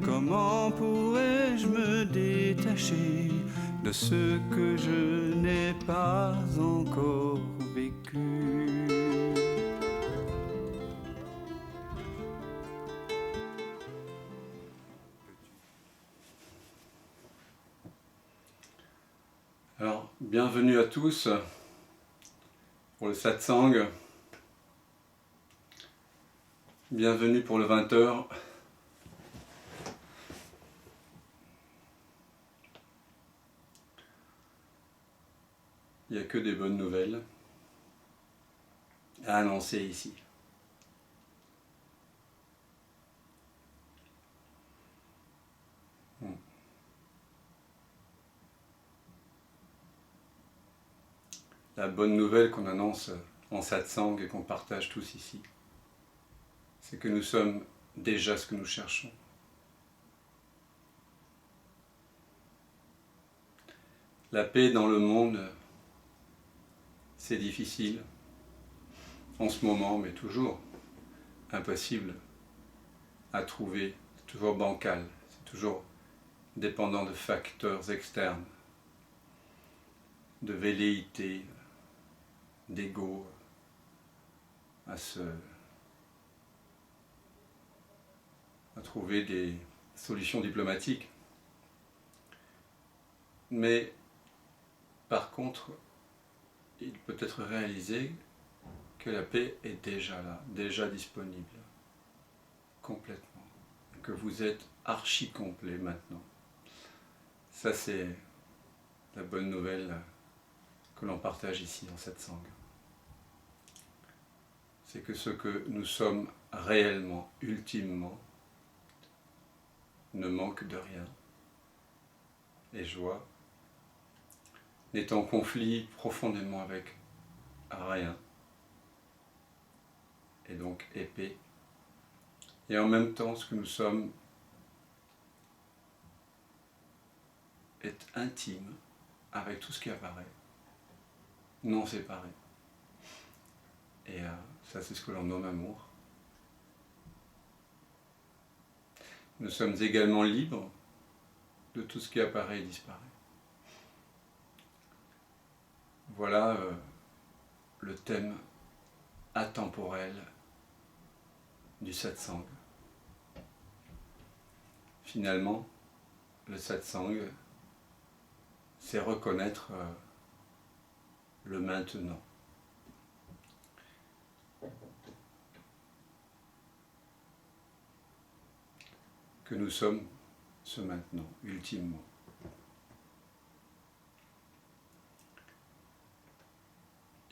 Comment pourrais-je me détacher de ce que je n'ai pas encore vécu? Alors, bienvenue à tous pour le satsang. Bienvenue pour le 20h. Il n'y a que des bonnes nouvelles à annoncer ici. La bonne nouvelle qu'on annonce en satsang et qu'on partage tous ici, c'est que nous sommes déjà ce que nous cherchons. La paix dans le monde, c'est difficile, en ce moment, mais toujours impossible à trouver, c'est toujours bancal, c'est toujours dépendant de facteurs externes, de velléité, d'ego, à trouver des solutions diplomatiques. Mais par contre, il peut être réalisé que la paix est déjà là, déjà disponible, complètement, que vous êtes archi complet maintenant. Ça, c'est la bonne nouvelle que l'on partage ici en satsang. C'est que ce que nous sommes réellement, ultimement, ne manque de rien. Et joie n'est en conflit profondément avec rien. Et donc épais. Et en même temps, ce que nous sommes est intime avec tout ce qui apparaît, non séparé. Et ça, c'est ce que l'on nomme amour. Nous sommes également libres de tout ce qui apparaît et disparaît. Voilà le thème atemporel du satsang. Finalement, le satsang, c'est reconnaître le maintenant. Que nous sommes ce maintenant, ultimement.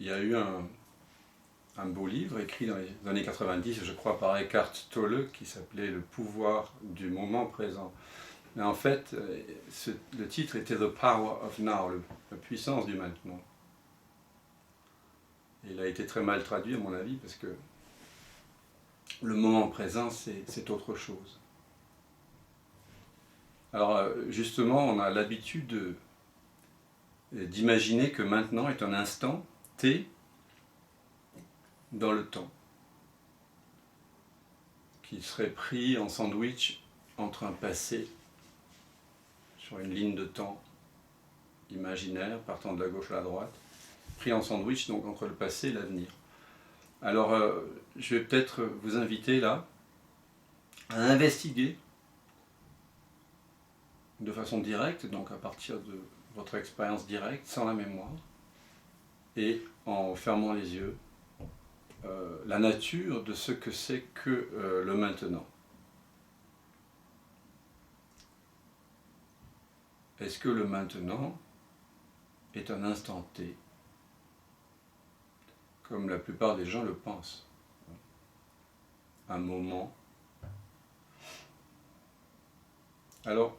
Il y a eu un beau livre écrit dans les années 90, je crois, par Eckhart Tolle, qui s'appelait « Le pouvoir du moment présent ». Mais en fait, le titre était « The Power of Now », la puissance du maintenant. Et il a été très mal traduit, à mon avis, parce que le moment présent, c'est autre chose. Alors, justement, on a l'habitude d'imaginer que maintenant est un instant T dans le temps, qui serait pris en sandwich entre un passé sur une ligne de temps imaginaire, partant de la gauche à la droite, pris en sandwich donc entre le passé et l'avenir. Alors, je vais peut-être vous inviter là à investiguer de façon directe, donc à partir de votre expérience directe, sans la mémoire, et en fermant les yeux, la nature de ce que c'est que le maintenant. Est-ce que le maintenant est un instant T, comme la plupart des gens le pensent? Un moment. Alors,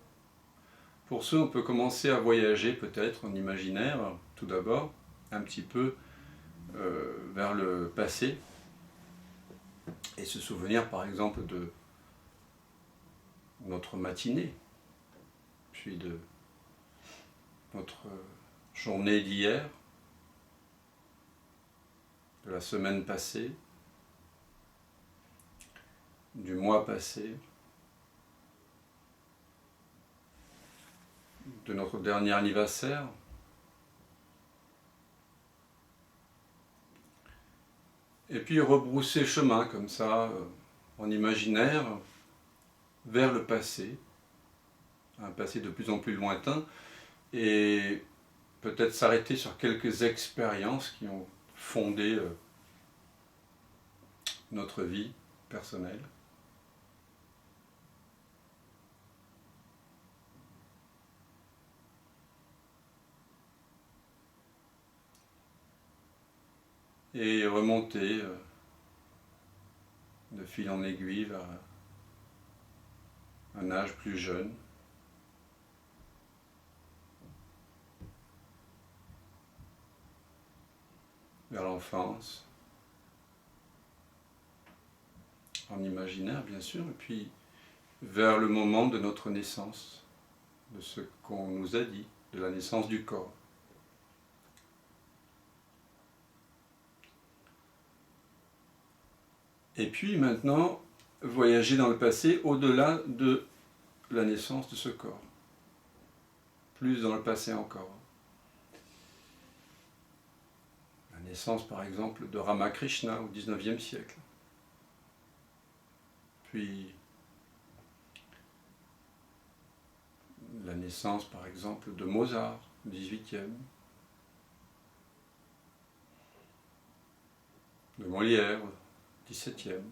pour ce, on peut commencer à voyager peut-être en imaginaire, tout d'abord, un petit peu vers le passé, et se souvenir par exemple de notre matinée, puis de notre journée d'hier, de la semaine passée, du mois passé, de notre dernier anniversaire. Et puis rebrousser chemin comme ça, en imaginaire, vers le passé, un passé de plus en plus lointain, et peut-être s'arrêter sur quelques expériences qui ont fondé notre vie personnelle. Et remonter de fil en aiguille vers un âge plus jeune. Vers l'enfance, en imaginaire bien sûr, et puis vers le moment de notre naissance, de ce qu'on nous a dit, de la naissance du corps. Et puis maintenant, voyager dans le passé au-delà de la naissance de ce corps. Plus dans le passé encore. La naissance par exemple de Ramakrishna au XIXe siècle. Puis la naissance par exemple de Mozart au XVIIIe. De Molière au XVIIe.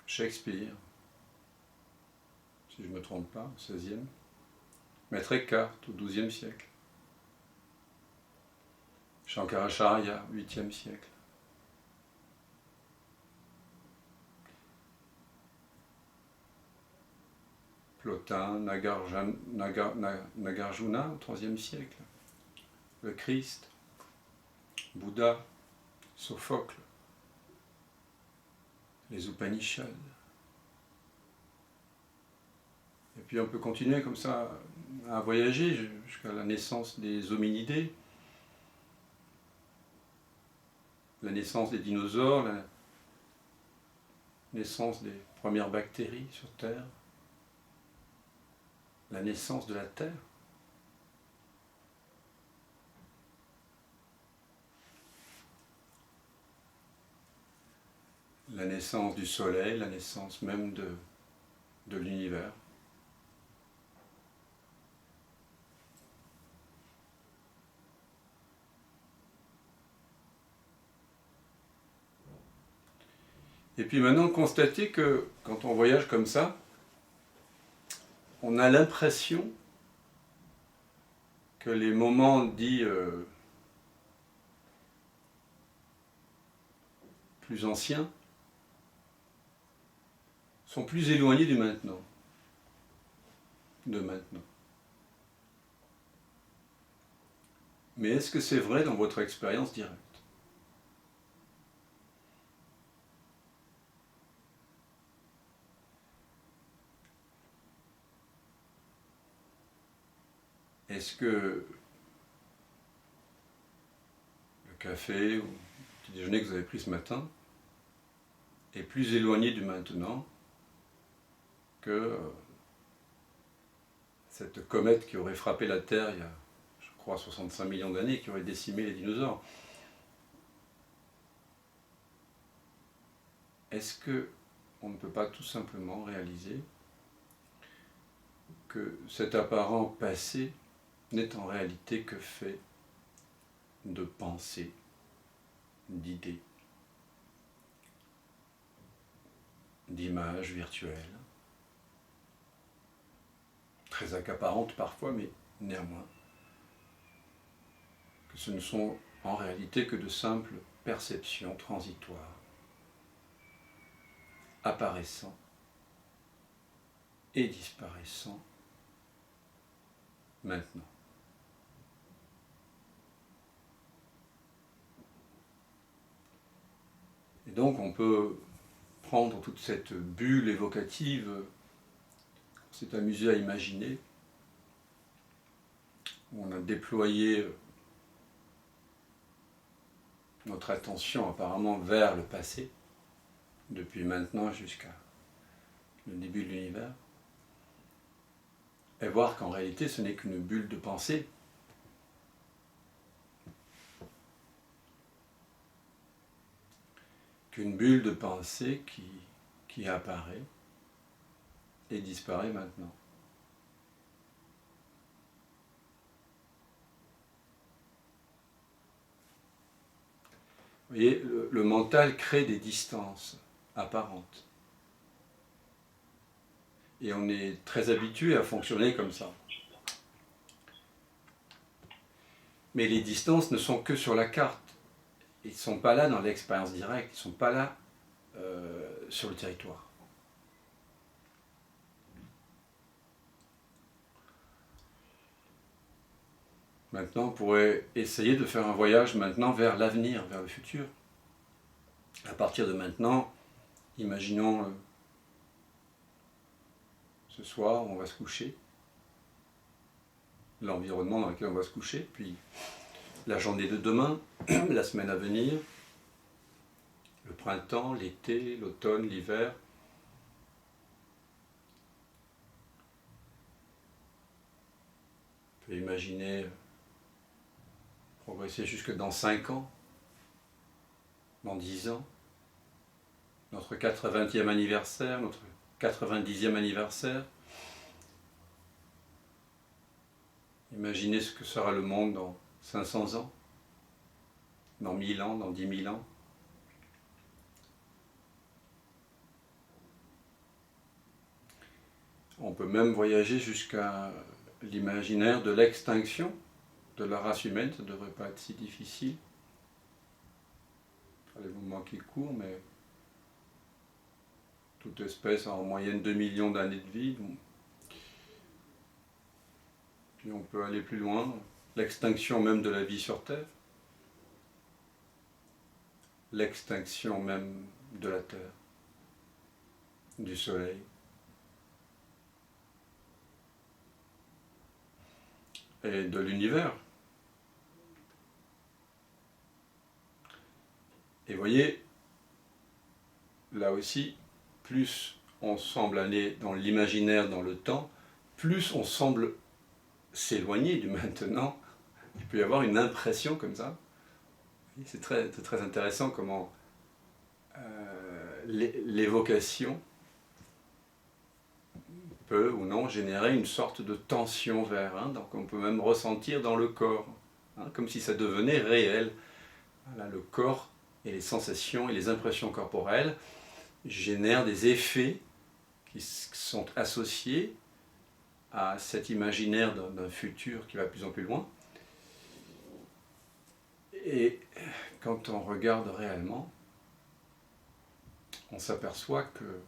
Shakespeare, si je ne me trompe pas, au XVIe. Maître Eckhart au XIIe siècle. Shankaracharya au 8e siècle. Plotin, Nagarjuna au IIIe siècle. Le Christ, Bouddha, Sophocle, les Upanishads. Et puis on peut continuer comme ça à voyager jusqu'à la naissance des hominidés, la naissance des dinosaures, la naissance des premières bactéries sur Terre, la naissance de la Terre. La naissance du Soleil, la naissance même de l'univers. Et puis maintenant, constater que quand on voyage comme ça, on a l'impression que les moments dits plus anciens sont plus éloignés du maintenant. De maintenant. Mais est-ce que c'est vrai dans votre expérience directe ? Est-ce que le café ou le petit déjeuner que vous avez pris ce matin est plus éloigné du maintenant que cette comète qui aurait frappé la Terre il y a, je crois, 65 millions d'années, qui aurait décimé les dinosaures? Est-ce qu'on ne peut pas tout simplement réaliser que cet apparent passé n'est en réalité que fait de pensées, d'idées, d'images virtuelles, très accaparantes parfois, mais néanmoins, que ce ne sont en réalité que de simples perceptions transitoires, apparaissant et disparaissant maintenant. Et donc on peut prendre toute cette bulle évocative, on s'est amusé à imaginer, où on a déployé notre attention apparemment vers le passé, depuis maintenant jusqu'à le début de l'univers. et voir qu'en réalité ce n'est qu'une bulle de pensée. Qu'une bulle de pensée qui apparaît et disparaît maintenant. Vous voyez, le mental crée des distances apparentes. Et on est très habitué à fonctionner comme ça. Mais les distances ne sont que sur la carte. Ils ne sont pas là dans l'expérience directe, ils ne sont pas là sur le territoire. Maintenant, on pourrait essayer de faire un voyage maintenant vers l'avenir, vers le futur. À partir de maintenant, imaginons ce soir, on va se coucher, l'environnement dans lequel on va se coucher, puis la journée de demain, la semaine à venir, le printemps, l'été, l'automne, l'hiver. On peut imaginer progresser jusque dans 5 ans, dans 10 ans, notre 80e anniversaire, notre 90e anniversaire. Imaginez ce que sera le monde dans 500 ans, dans 1000 ans, dans 10 000 ans. On peut même voyager jusqu'à l'imaginaire de l'extinction de la race humaine, ça ne devrait pas être si difficile. Les moments qui courent, mais toute espèce a en moyenne 2 millions d'années de vie. Donc. Puis on peut aller plus loin, l'extinction même de la vie sur Terre, l'extinction même de la Terre, du Soleil. Et de l'univers. Et voyez, là aussi, plus on semble aller dans l'imaginaire, dans le temps, plus on semble s'éloigner du maintenant. Il peut y avoir une impression comme ça. C'est très intéressant comment l'évocation peut ou non générer une sorte de tension vers, donc on peut même ressentir dans le corps, comme si ça devenait réel. Voilà, le corps et les sensations et les impressions corporelles génèrent des effets qui sont associés à cet imaginaire d'un futur qui va de plus en plus loin. Et quand on regarde réellement, on s'aperçoit que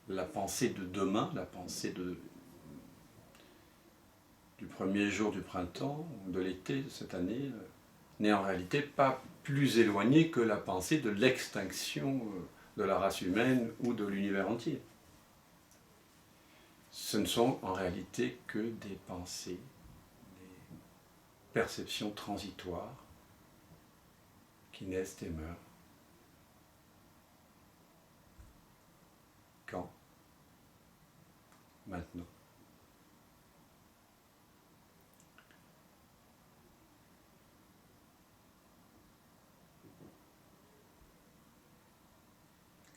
la pensée de demain, la pensée du premier jour du printemps, de l'été de cette année, n'est en réalité pas plus éloignée que la pensée de l'extinction de la race humaine ou de l'univers entier. Ce ne sont en réalité que des pensées, des perceptions transitoires qui naissent et meurent. Quand? Maintenant.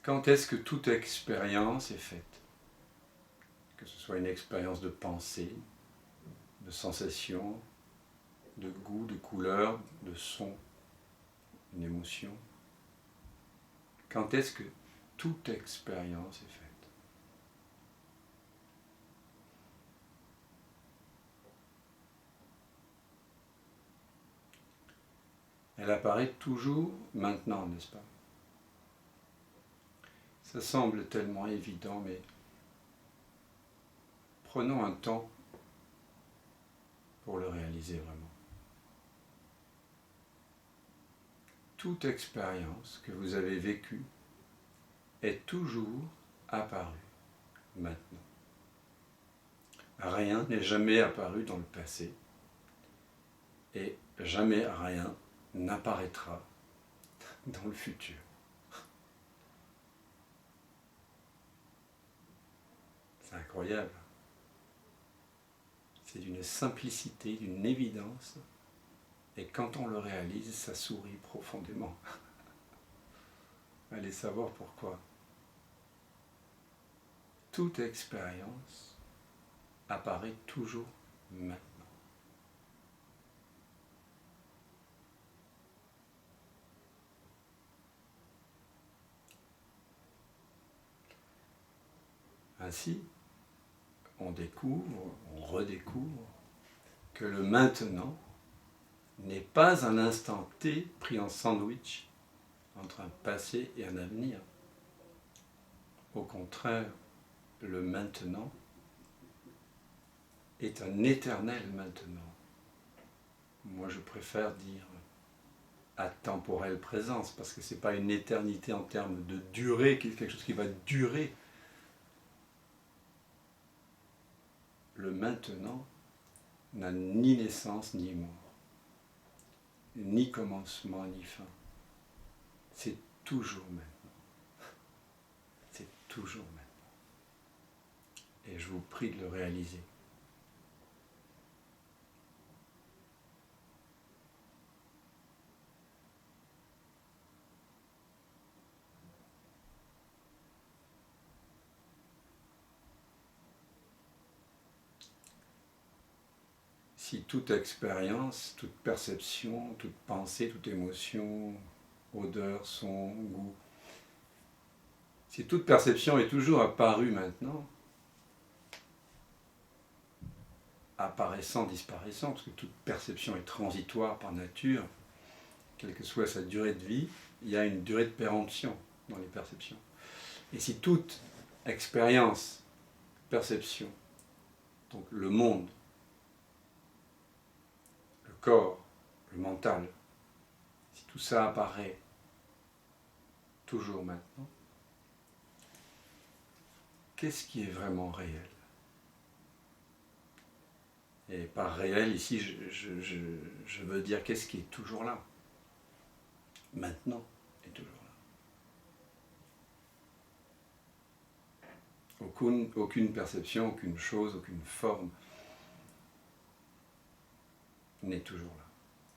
Quand est-ce que toute expérience est faite? Que ce soit une expérience de pensée, de sensation, de goût, de couleur, de son, une émotion. Quand est-ce que toute expérience est faite? Elle apparaît toujours maintenant, n'est-ce pas? Ça semble tellement évident, mais prenons un temps pour le réaliser vraiment. Toute expérience que vous avez vécue est toujours apparue maintenant. Rien n'est jamais apparu dans le passé et jamais rien n'apparaîtra dans le futur. C'est incroyable. C'est d'une simplicité, d'une évidence, et quand on le réalise, ça sourit profondément. Allez savoir pourquoi. Toute expérience apparaît toujours maintenant. Ainsi, on découvre, on redécouvre que le maintenant n'est pas un instant T pris en sandwich entre un passé et un avenir. Au contraire, le maintenant est un éternel maintenant. Moi, je préfère dire atemporelle présence, parce que ce n'est pas une éternité en termes de durée, quelque chose qui va durer. Le maintenant n'a ni naissance ni mort, ni commencement ni fin. C'est toujours maintenant. C'est toujours maintenant. Et je vous prie de le réaliser. Si toute expérience, toute perception, toute pensée, toute émotion, odeur, son, goût, si toute perception est toujours apparue maintenant, apparaissant, disparaissant, parce que toute perception est transitoire par nature, quelle que soit sa durée de vie, il y a une durée de péremption dans les perceptions. Et si toute expérience, perception, donc le monde, le corps, le mental, si tout ça apparaît toujours maintenant, qu'est-ce qui est vraiment réel? Et par réel, ici, je veux dire qu'est-ce qui est toujours là? Maintenant est toujours là. Aucune perception, aucune chose, aucune forme n'est toujours là.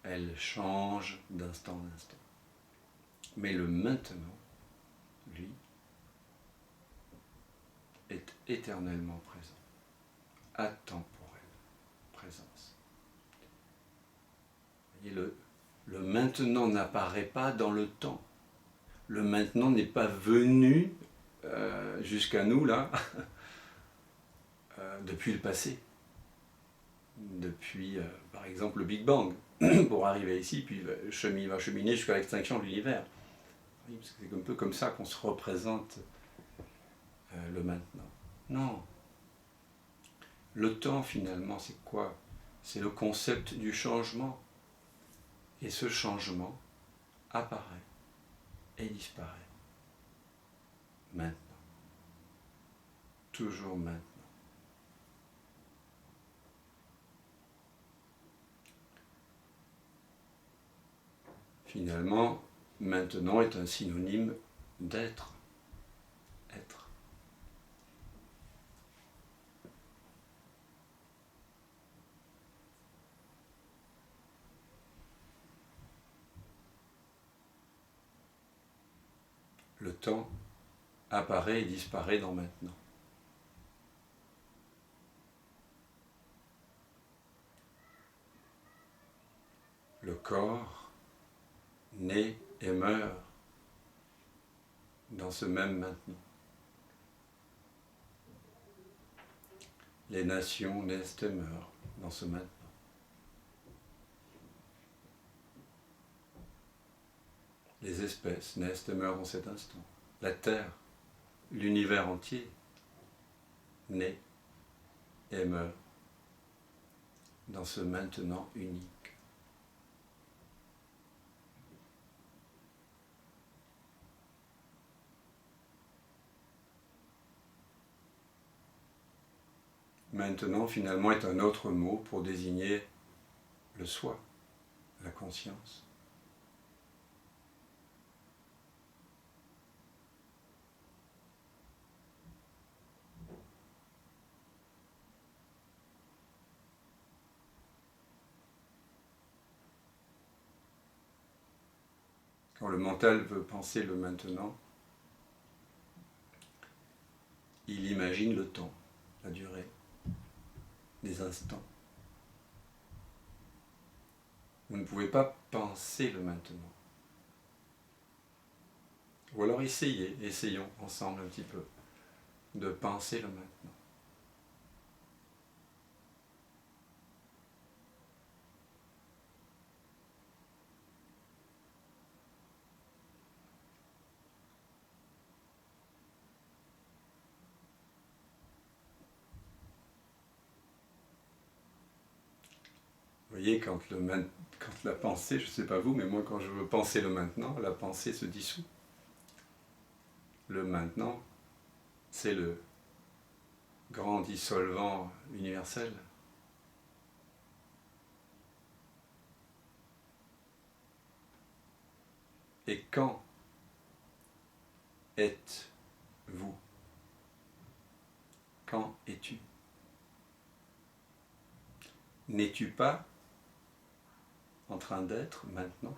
Elle change d'instant en instant. Mais le maintenant, lui, est éternellement présent, atemporel, présence. Et le maintenant n'apparaît pas dans le temps. Le maintenant n'est pas venu jusqu'à nous, là, depuis le passé. Depuis, par exemple, le Big Bang, pour arriver ici, puis il va cheminer jusqu'à l'extinction de l'univers. Oui, parce que c'est un peu comme ça qu'on se représente le maintenant. Non. Le temps, finalement, c'est quoi? C'est le concept du changement. Et ce changement apparaît et disparaît. Maintenant. Toujours maintenant. Finalement, maintenant est un synonyme d'être. Être. Le temps apparaît et disparaît dans maintenant. Le corps naît et meurt dans ce même maintenant. Les nations naissent et meurent dans ce maintenant. Les espèces naissent et meurent en cet instant. La Terre, l'univers entier, naît et meurt dans ce maintenant unique. Maintenant, finalement, est un autre mot pour désigner le soi, la conscience. Quand le mental veut penser le maintenant, il imagine le temps, la durée, les instants. Vous ne pouvez pas penser le maintenant. Ou alors essayons ensemble un petit peu de penser le maintenant. Vous voyez, quand la pensée, je ne sais pas vous, mais moi quand je veux penser le maintenant, la pensée se dissout. Le maintenant, c'est le grand dissolvant universel. Et quand êtes-vous? Quand es-tu? N'es-tu pas en train d'être maintenant?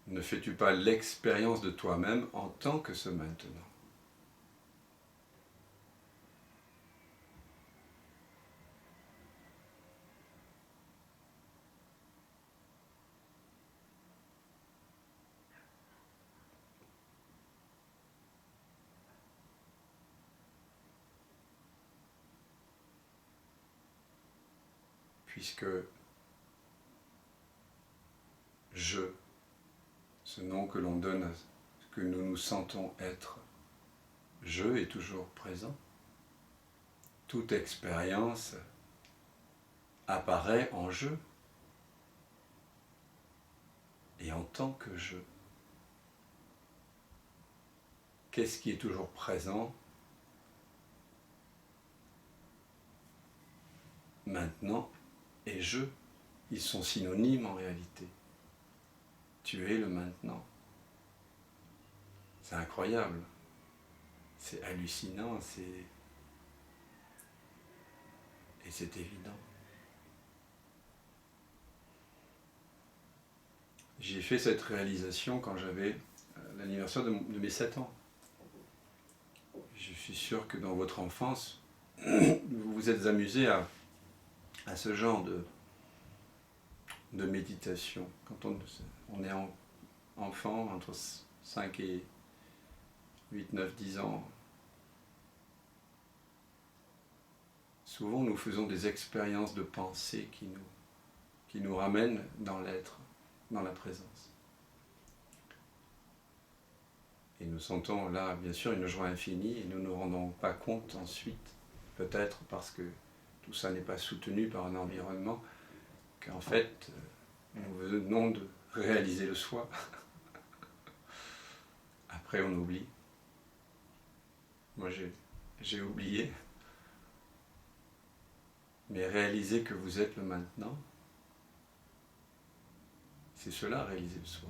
Ne fais-tu pas l'expérience de toi-même en tant que ce maintenant? Puisque je, ce nom que l'on donne à ce que nous nous sentons être, je est toujours présent. Toute expérience apparaît en je et en tant que je. Qu'est-ce qui est toujours présent maintenant et je? Ils sont synonymes en réalité. Tu es le maintenant. C'est incroyable. C'est hallucinant, et c'est évident. J'ai fait cette réalisation quand j'avais l'anniversaire de mes 7 ans. Je suis sûr que dans votre enfance, vous vous êtes amusé à ce genre de méditation. Quand on est enfant, entre 5 et 8, 9, 10 ans, souvent nous faisons des expériences de pensée qui nous ramènent dans l'être, dans la présence. Et nous sentons là, bien sûr, une joie infinie et nous ne nous rendons pas compte ensuite, peut-être parce que tout ça n'est pas soutenu par un environnement, qu'en fait, nous venons de réaliser le soi. Après, on oublie. Moi, j'ai oublié. Mais réaliser que vous êtes le maintenant, c'est cela, réaliser le soi.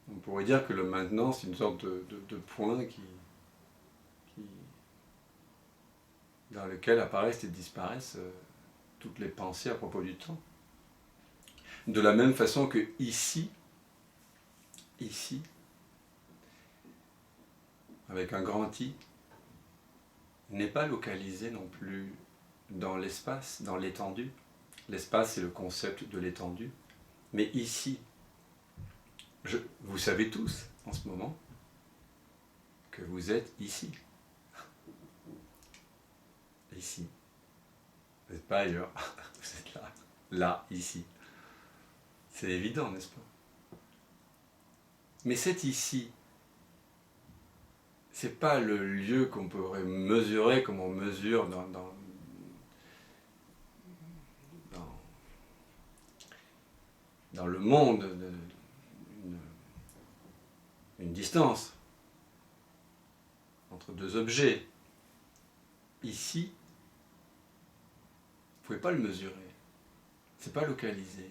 On pourrait dire que le maintenant, c'est une sorte de point dans lequel apparaissent et disparaissent toutes les pensées à propos du temps. De la même façon que ici, avec un grand I, n'est pas localisé non plus dans l'espace, dans l'étendue. L'espace, c'est le concept de l'étendue. Mais ici, vous savez tous, en ce moment, que vous êtes ici. Ici. Vous n'êtes pas ailleurs. Vous êtes là. Là, ici. C'est évident, n'est-ce pas? Mais cet ici, c'est pas le lieu qu'on pourrait mesurer comme on mesure dans le monde une distance. entre deux objets. Ici, vous ne pouvez pas le mesurer. Ce n'est pas localisé.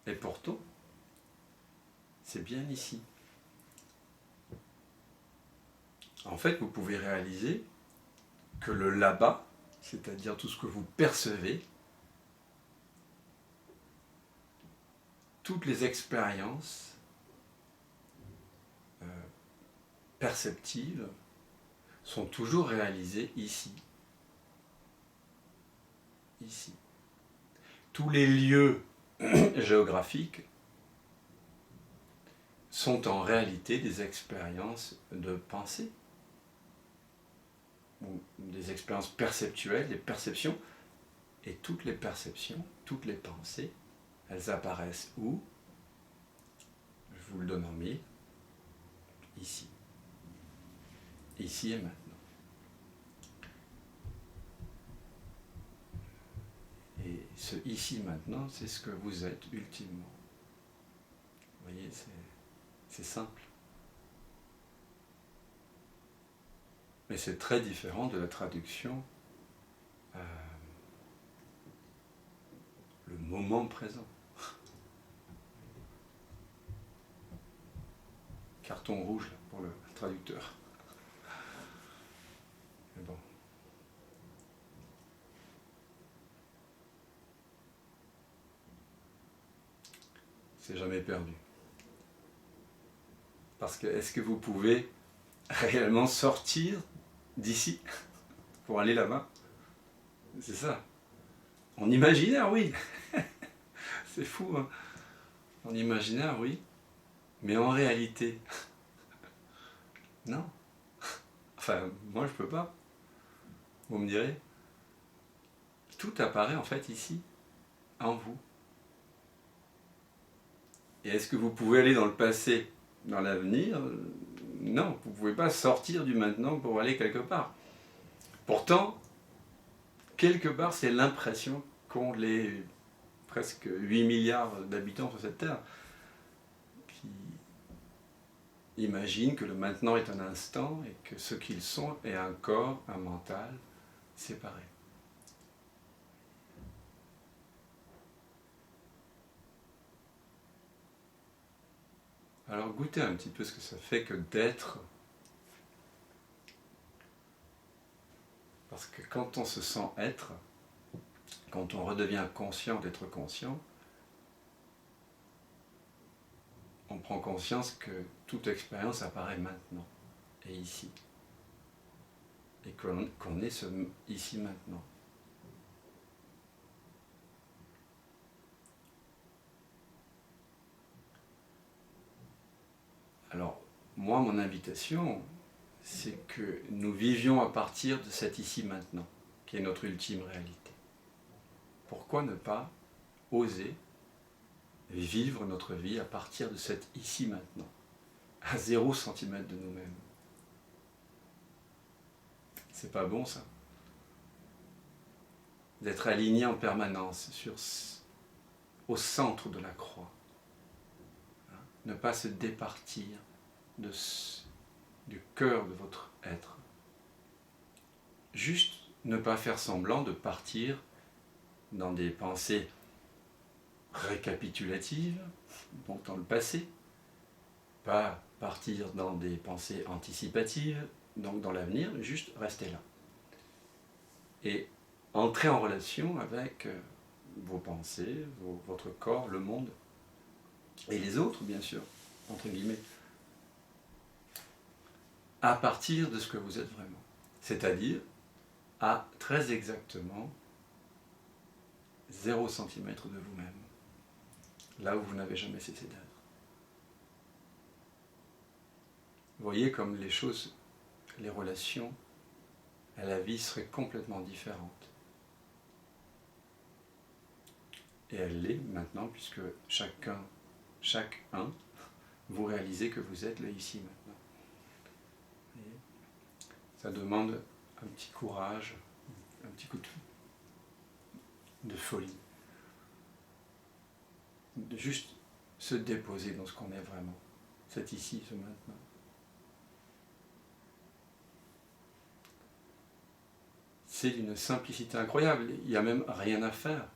Et pourtant, c'est bien ici. En fait, vous pouvez réaliser que le là-bas, c'est-à-dire tout ce que vous percevez, toutes les expériences perceptives sont toujours réalisées ici. Ici. Tous les lieux géographiques sont en réalité des expériences de pensée, ou des expériences perceptuelles, des perceptions, et toutes les perceptions, toutes les pensées, elles apparaissent où? Je vous le donne en mille, ici. Ici et maintenant. Et ce ici maintenant, c'est ce que vous êtes ultimement. Vous voyez, c'est simple. Mais c'est très différent de la traduction le moment présent. Carton rouge là, pour le traducteur. Mais bon. C'est jamais perdu. Parce que est-ce que vous pouvez réellement sortir d'ici pour aller là-bas? C'est ça. En imaginaire, oui. C'est fou, hein. En imaginaire, oui. Mais en réalité, non. Enfin, moi, je peux pas. Vous me direz. Tout apparaît en fait ici, en vous. Et est-ce que vous pouvez aller dans le passé, dans l'avenir? Non, vous ne pouvez pas sortir du maintenant pour aller quelque part. Pourtant, quelque part, c'est l'impression qu'ont les presque 8 milliards d'habitants sur cette Terre, qui imaginent que le maintenant est un instant et que ce qu'ils sont est un corps, un mental séparé. Alors goûtez un petit peu ce que ça fait que d'être. Parce que quand on se sent être, quand on redevient conscient d'être conscient, on prend conscience que toute expérience apparaît maintenant et ici. Et qu'on est ici maintenant. Alors, moi, mon invitation, c'est que nous vivions à partir de cet ici maintenant, qui est notre ultime réalité. Pourquoi ne pas oser vivre notre vie à partir de cet ici maintenant, à 0 centimètre de nous-mêmes? C'est pas bon ça? D'être aligné en permanence au centre de la croix. Ne pas se départir du cœur de votre être. Juste ne pas faire semblant de partir dans des pensées récapitulatives, donc dans le passé, pas partir dans des pensées anticipatives, donc dans l'avenir, juste rester là. Et entrer en relation avec vos pensées, votre corps, le monde, et les autres, bien sûr, entre guillemets, à partir de ce que vous êtes vraiment. C'est-à-dire à très exactement 0 centimètre de vous-même, là où vous n'avez jamais cessé d'être. Vous voyez comme les choses, les relations à la vie seraient complètement différentes. Et elle l'est maintenant, puisque chaque un, vous réalisez que vous êtes là, ici, maintenant. Et ça demande un petit courage, un petit coup de folie. De juste se déposer dans ce qu'on est vraiment. C'est ici, ce maintenant. c'est d'une simplicité incroyable. Il n'y a même rien à faire,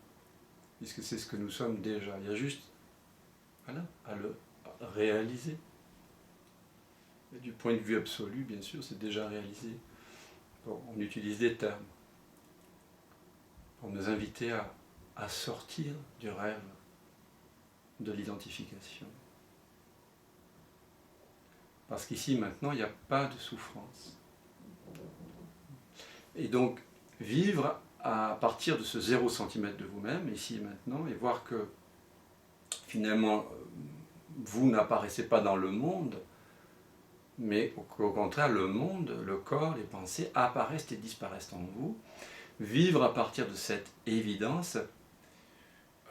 puisque c'est ce que nous sommes déjà. Il y a juste à le réaliser. Et du point de vue absolu, bien sûr, c'est déjà réalisé. Bon, on utilise des termes pour nous inviter à sortir du rêve de l'identification. Parce qu'ici, maintenant, il n'y a pas de souffrance. Et donc, vivre à partir de ce 0 centimètre de vous-même, ici et maintenant, et voir que finalement, vous n'apparaissez pas dans le monde, mais au contraire, le monde, le corps, les pensées apparaissent et disparaissent en vous. Vivre à partir de cette évidence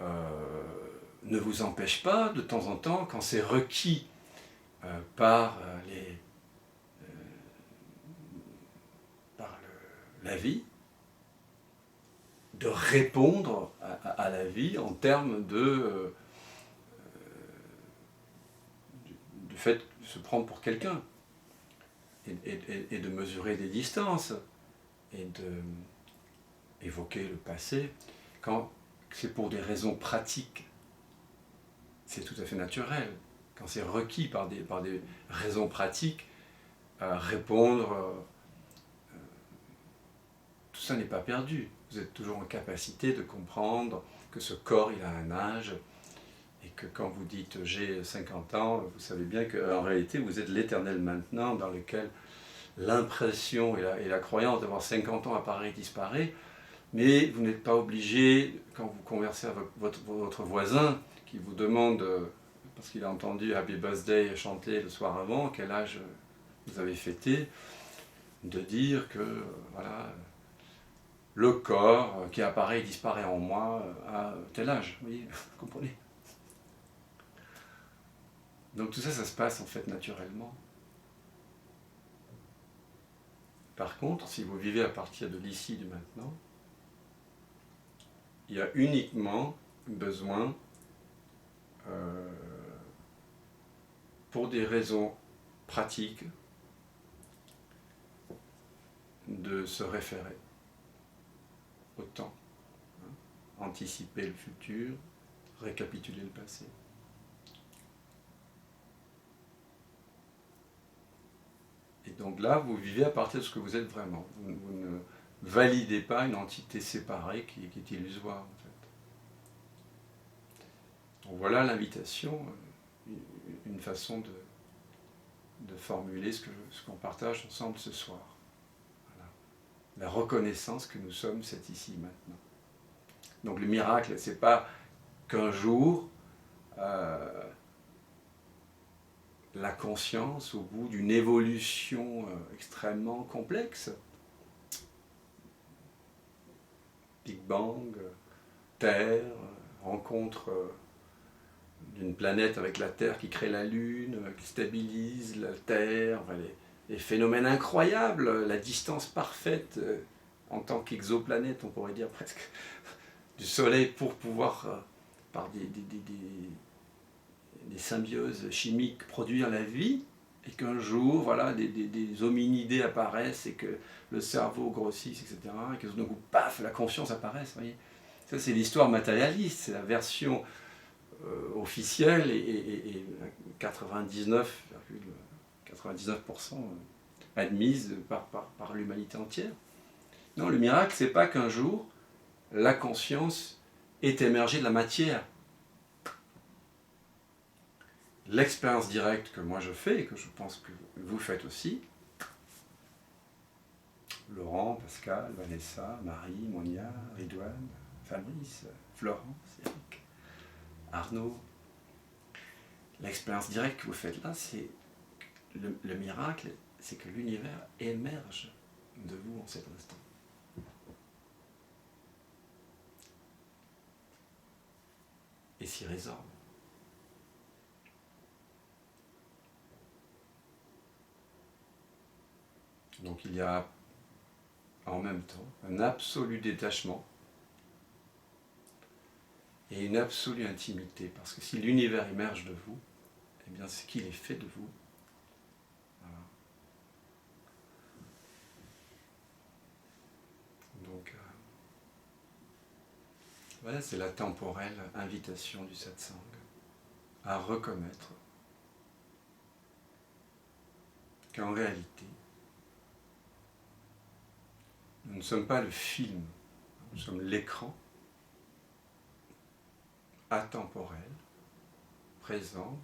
ne vous empêche pas, de temps en temps, quand c'est requis par la vie, de répondre à la vie en termes du fait de se prendre pour quelqu'un et de mesurer des distances et d'évoquer le passé quand c'est pour des raisons pratiques. C'est tout à fait naturel. Quand c'est requis par des raisons pratiques, répondre, tout ça n'est pas perdu. Vous êtes toujours en capacité de comprendre que ce corps, il a un âge, et que quand vous dites « j'ai 50 ans », vous savez bien qu'en réalité, vous êtes l'éternel maintenant dans lequel l'impression et la croyance d'avoir 50 ans apparaît et disparaît, mais vous n'êtes pas obligé, quand vous conversez avec votre voisin, qui vous demande, parce qu'il a entendu Happy Birthday chanter le soir avant, quel âge vous avez fêté, de dire que voilà, le corps qui apparaît et disparaît en moi à tel âge. Oui, vous comprenez? Donc tout ça, ça se passe en fait naturellement. Par contre, si vous vivez à partir de l'ici, du maintenant, il y a uniquement besoin, pour des raisons pratiques, de se référer au temps, anticiper le futur, récapituler le passé. Et donc là, vous vivez à partir de ce que vous êtes vraiment. Vous ne validez pas une entité séparée qui est illusoire, en fait. Donc voilà l'invitation, une façon de formuler ce qu'on partage ensemble ce soir. Voilà. La reconnaissance que nous sommes cet ici maintenant. Donc le miracle, c'est pas qu'un jour, la conscience, au bout d'une évolution extrêmement complexe, Big Bang, Terre, rencontre d'une planète avec la Terre qui crée la Lune, qui stabilise la Terre, les phénomènes incroyables, la distance parfaite en tant qu'exoplanète, on pourrait dire presque, du Soleil pour pouvoir, par des symbioses chimiques, produire la vie, et qu'un jour, voilà, des hominidés apparaissent et que le cerveau grossisse, etc., et que d'un coup, paf, la conscience apparaisse, vous voyez. Ça, c'est l'histoire matérialiste, c'est la version officielle et 99% admise par l'humanité entière. Non, le miracle, c'est pas qu'un jour, la conscience est émergée de la matière. L'expérience directe que moi je fais, et que je pense que vous faites aussi, Laurent, Pascal, Vanessa, Marie, Monia, Ridouane, Fabrice, Florence, Eric, Arnaud, l'expérience directe que vous faites là, c'est le miracle, c'est que l'univers émerge de vous en cet instant. Et s'y résorbe. Donc il y a en même temps un absolu détachement et une absolue intimité, parce que si l'univers émerge de vous, eh bien ce qu'il est fait de vous. Voilà. Voilà, c'est la temporelle invitation du satsang à reconnaître qu'en réalité, nous ne sommes pas le film, nous sommes l'écran atemporel, présent,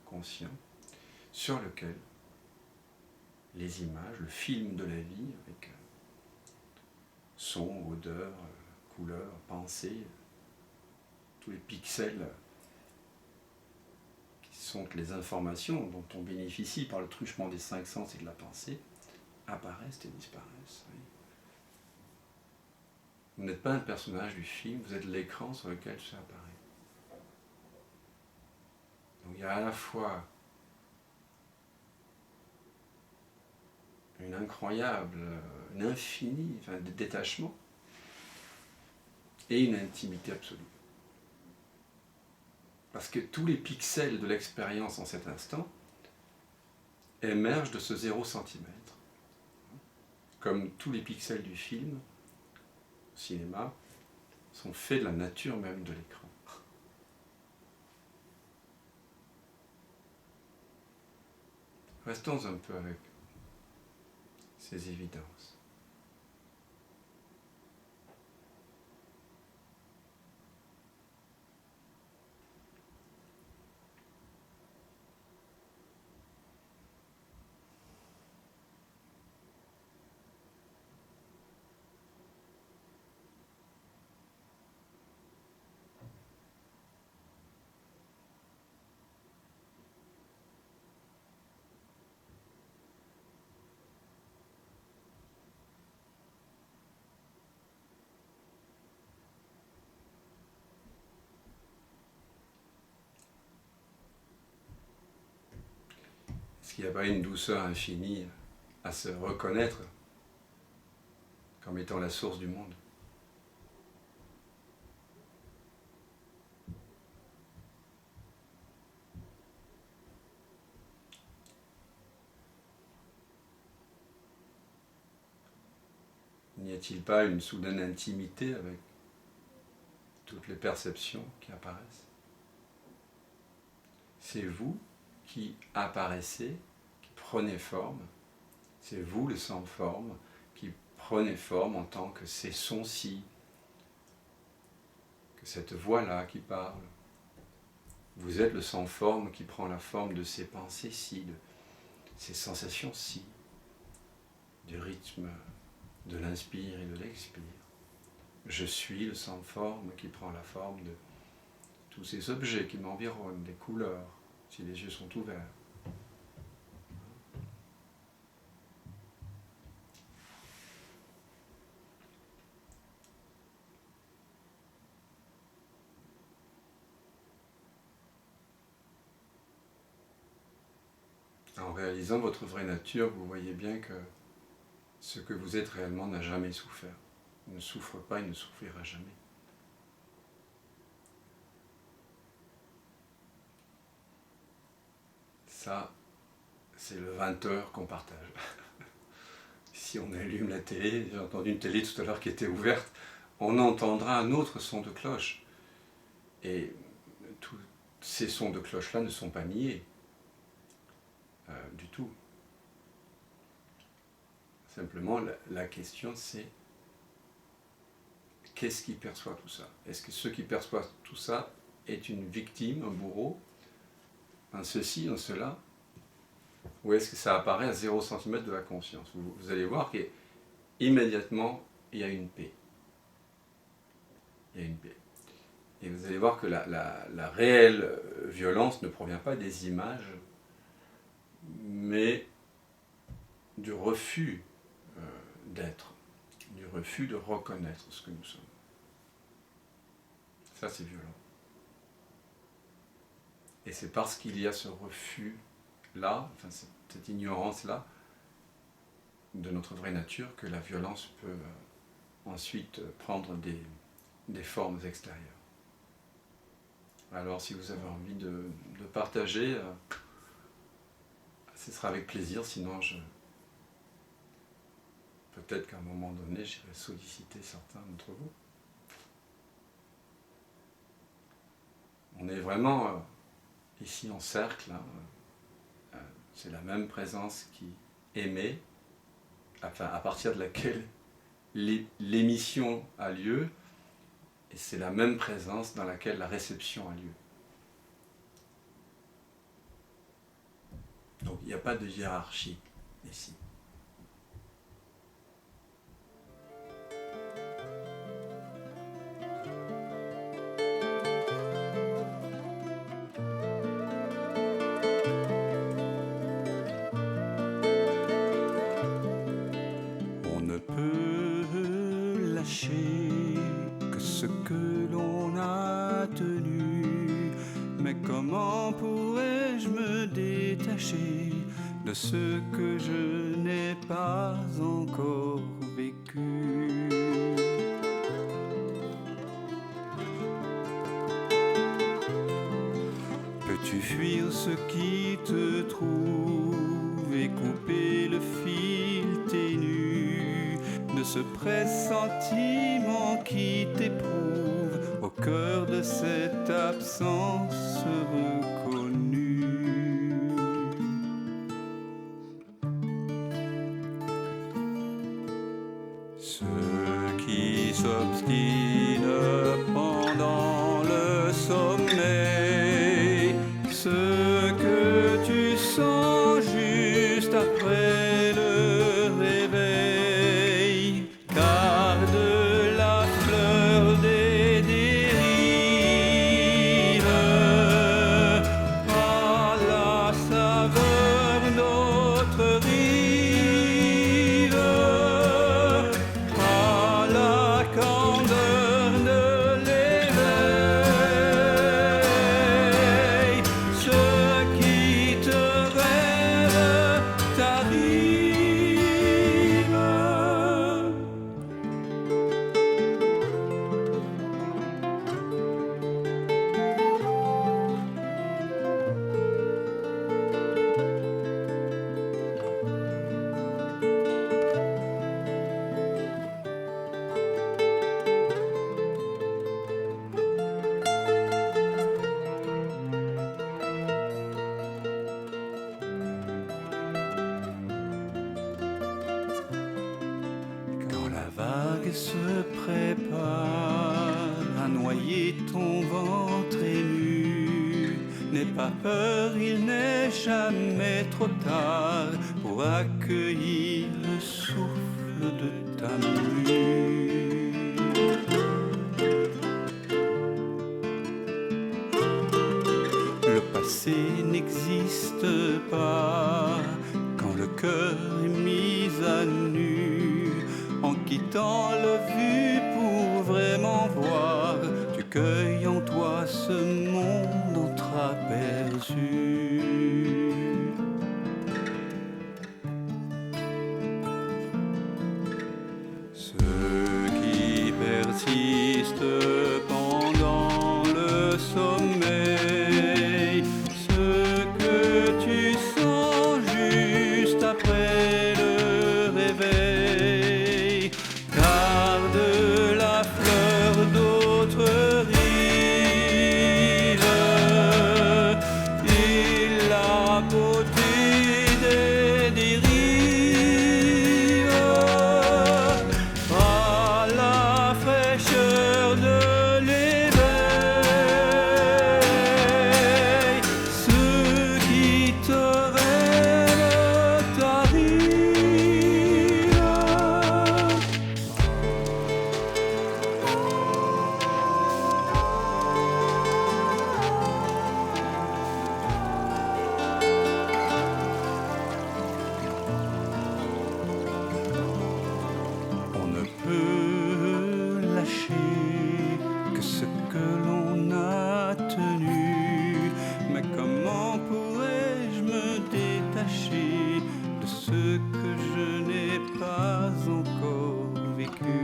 conscient, sur lequel les images, le film de la vie, avec son, odeur, couleur, pensée, tous les pixels qui sont les informations dont on bénéficie par le truchement des cinq sens et de la pensée, apparaissent et disparaissent. Oui. Vous n'êtes pas un personnage du film, vous êtes l'écran sur lequel ça apparaît. Donc il y a à la fois une incroyable, une infinie, enfin, détachement et une intimité absolue. Parce que tous les pixels de l'expérience en cet instant émergent de ce 0 centimètre. Comme tous les pixels du film, au cinéma, sont faits de la nature même de l'écran. Restons un peu avec ces évidences. Est-ce qu'il n'y a pas une douceur infinie à se reconnaître comme étant la source du monde ? N'y a-t-il pas une soudaine intimité avec toutes les perceptions qui apparaissent ? C'est vous qui apparaissez, qui prenez forme. C'est vous le sans forme qui prenez forme en tant que ces sons-ci, que cette voix-là qui parle. Vous êtes le sans forme qui prend la forme de ces pensées-ci, de ces sensations-ci, du rythme de l'inspire et de l'expire. Je suis le sans forme qui prend la forme de tous ces objets qui m'environnent, des couleurs, si les yeux sont ouverts. En réalisant votre vraie nature, vous voyez bien que ce que vous êtes réellement n'a jamais souffert. Il ne souffre pas, il ne souffrira jamais. Ça, c'est le 20h qu'on partage. Si on allume la télé, j'ai entendu une télé tout à l'heure qui était ouverte, on entendra un autre son de cloche. Et tous ces sons de cloche-là ne sont pas niés du tout. Simplement, la question c'est qu'est-ce qui perçoit tout ça ? Est-ce que ce qui perçoit tout ça est une victime, un bourreau, un ceci, un cela ? Ou est-ce que ça apparaît à 0 cm de la conscience ? Vous allez voir qu'immédiatement, il y a une paix. Il y a une paix. Et vous allez voir que la réelle violence ne provient pas des images, mais du refus d'être, du refus de reconnaître ce que nous sommes. Ça, c'est violent. Et c'est parce qu'il y a ce refus-là, enfin cette ignorance-là, de notre vraie nature, que la violence peut ensuite prendre des formes extérieures. Alors, si vous avez envie de partager, ce sera avec plaisir, sinon peut-être qu'à un moment donné, j'irai solliciter certains d'entre vous. On est vraiment ici en cercle, hein. C'est la même présence qui émet, enfin, à partir de laquelle l'émission a lieu, et c'est la même présence dans laquelle la réception a lieu. Donc il n'y a pas de hiérarchie ici. On ne peut lâcher que ce que l'on a tenu, mais comment pourrais-je me détacher de ce que je n'ai pas encore vécu? Peux-tu fuir ce qui te trouve et couper le fil ténu de ce pressentiment qui t'éprouve au cœur de cette absence reconnue? Ceux qui s'obstinent pendant le sommeil, ce que tu sens juste après le réveil, garde la fleur des dérives à la saveur notre rive, à la candeur de l'éveil. Ce qui te rêve t'arrive. Quand la vague se prépare à noyer ton ventre ému, n'aie pas peur, il n'est jamais trop tard pour accueillir le souffle de ta mue. Le passé n'existe pas quand le cœur est mis à nu. En quittant le vu pour vraiment voir, tu cueilles en toi ce monde entreaperçu. Ceux qui persistent pendant le sommeil, ce que tu sens juste après le réveil, garde la fleur d'autres rives et la beauté des dérives à la fraîcheur de l'éveil. Ce qui te rêve t'arrive. On ne peut lâcher que ce que l'on a tenu, mais comment pourrais-je me détacher de ce que je n'ai pas encore vécu?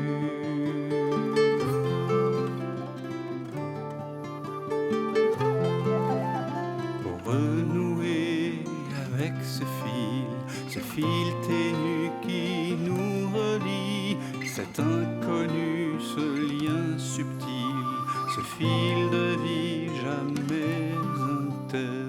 Pour renouer avec ce fil ténu qui nous relie, cet inconnu, ce lien subtil, ce fil de vie jamais un tel.